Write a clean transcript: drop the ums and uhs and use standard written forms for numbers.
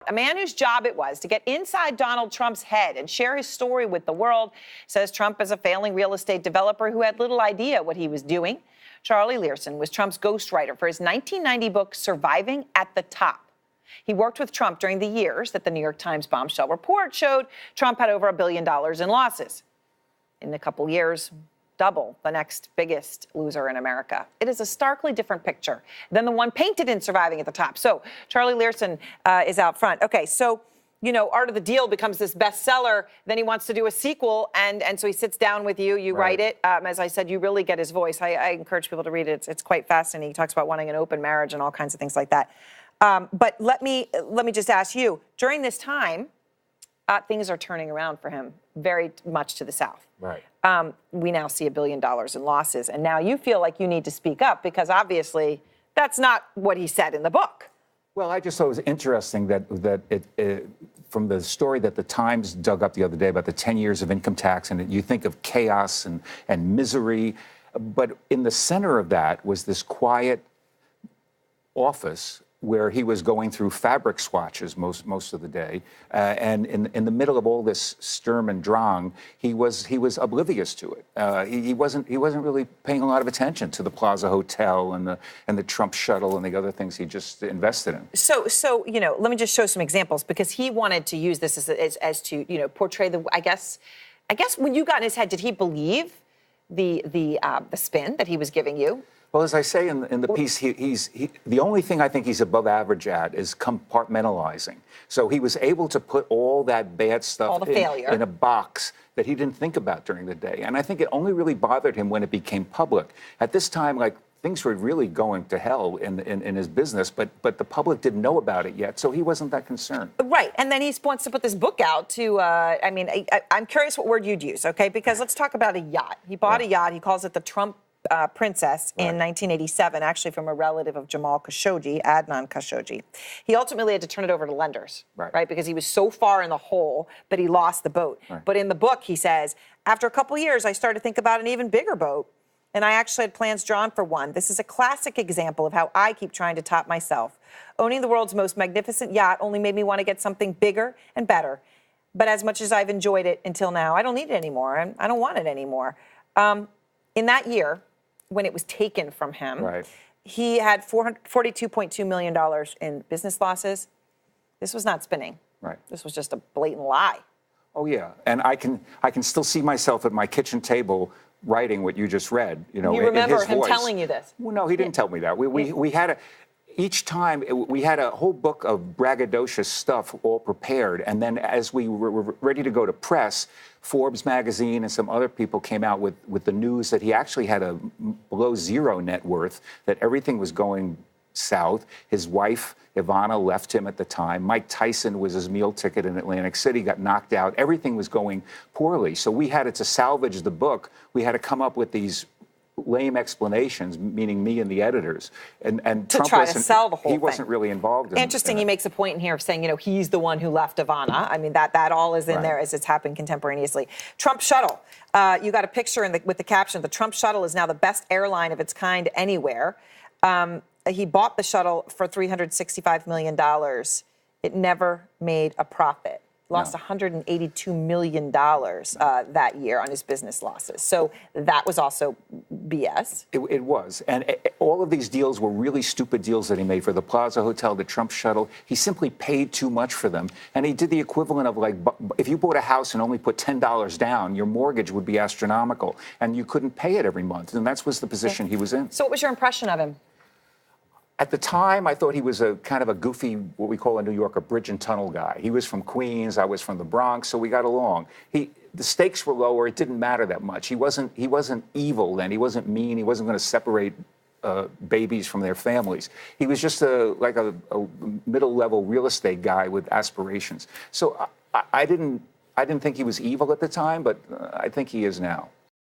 A man whose job it was to get inside Donald Trump's head and share his story with the world, says Trump is a failing real estate developer who had little idea what he was doing. Charlie Learson was Trump's ghostwriter for his 1990 book, Surviving at the Top. He worked with Trump during the years that the New York Times bombshell report showed Trump had over $1 billion in losses. In a couple years, double the next biggest loser in America. It is a starkly different picture than the one painted in Surviving at the Top. So Charlie Learson is out front. Okay, so, you know, Art of the Deal becomes this bestseller. Then he wants to do a sequel, and so he sits down with you. You write it. As I said, you really get his voice. I encourage people to read it. It's quite fascinating. He talks about wanting an open marriage and all kinds of things like that. But let me just ask you, during this time, things are turning around for him very much to the south. Right. We now see $1 billion in losses. And now you feel like you need to speak up because obviously that's not what he said in the book. Well, I just thought it was interesting that it from the story that the Times dug up the other day about the 10 years of income tax, and you think of chaos and misery. But in the center of that was this quiet office where he was going through fabric swatches most of the day, and in the middle of all this Sturm and Drang, he was oblivious to it. He wasn't really paying a lot of attention to the Plaza Hotel and the Trump shuttle and the other things he just invested in. So you know, let me just show some examples because he wanted to use this as to, you know, portray the. I guess when you got in his head, did he believe the spin that he was giving you? Well, as I say in the piece, he's the only thing I think he's above average at is compartmentalizing. So he was able to put all that bad stuff in a box that he didn't think about during the day. And I think it only really bothered him when it became public. At this time, like, things were really going to hell in his business, but the public didn't know about it yet, so he wasn't that concerned. Right, and then he wants to put this book out to, I'm curious what word you'd use, okay? Because let's talk about a yacht. He bought a yacht. He calls it the Trump Princess in 1987, actually from a relative of Jamal Khashoggi, Adnan Khashoggi. He ultimately had to turn it over to lenders, right? Because he was so far in the hole, but he lost the boat. Right. But in the book, he says, after a couple years, I started to think about an even bigger boat, and I actually had plans drawn for one. This is a classic example of how I keep trying to top myself. Owning the world's most magnificent yacht only made me want to get something bigger and better. But as much as I've enjoyed it until now, I don't need it anymore, and I don't want it anymore. In that year, when it was taken from him, he had $42.2 million in business losses. This was not spinning. Right. This was just a blatant lie. Oh, yeah. And I can still see myself at my kitchen table writing what you just read, you know, you remember in his him voice. Telling you this? Well, no, he didn't tell me that. We had each time we had a whole book of braggadocious stuff all prepared. And then as we were ready to go to press, Forbes magazine and some other people came out with the news that he actually had a below zero net worth, that everything was going south. His wife, Ivana, left him at the time. Mike Tyson was his meal ticket in Atlantic City, got knocked out. Everything was going poorly. So we had to salvage the book. We had to come up with these lame explanations, meaning me and the editors, and to Trump try to sell the whole thing. He wasn't really involved in it. Interesting. He makes a point in here of saying, you know, he's the one who left Ivana. I mean, that all is in there as it's happened contemporaneously. Trump shuttle. You got a picture with the caption: "The Trump shuttle is now the best airline of its kind anywhere." He bought the shuttle for $365 million. It never made a profit. Lost $182 million that year on his business losses. So that was also BS. It was. And all of these deals were really stupid deals that he made for the Plaza Hotel, the Trump shuttle. He simply paid too much for them. And he did the equivalent of, like, if you bought a house and only put $10 down, your mortgage would be astronomical. And you couldn't pay it every month. And that was the position he was in. So what was your impression of him? At the time, I thought he was a kind of a goofy, what we call in New York, a bridge and tunnel guy. He was from Queens, I was from the Bronx, so we got along. The stakes were lower, it didn't matter that much. He wasn't evil then, he wasn't mean, he wasn't going to separate babies from their families. He was just like a middle-level real estate guy with aspirations. So I didn't think he was evil at the time, but I think he is now.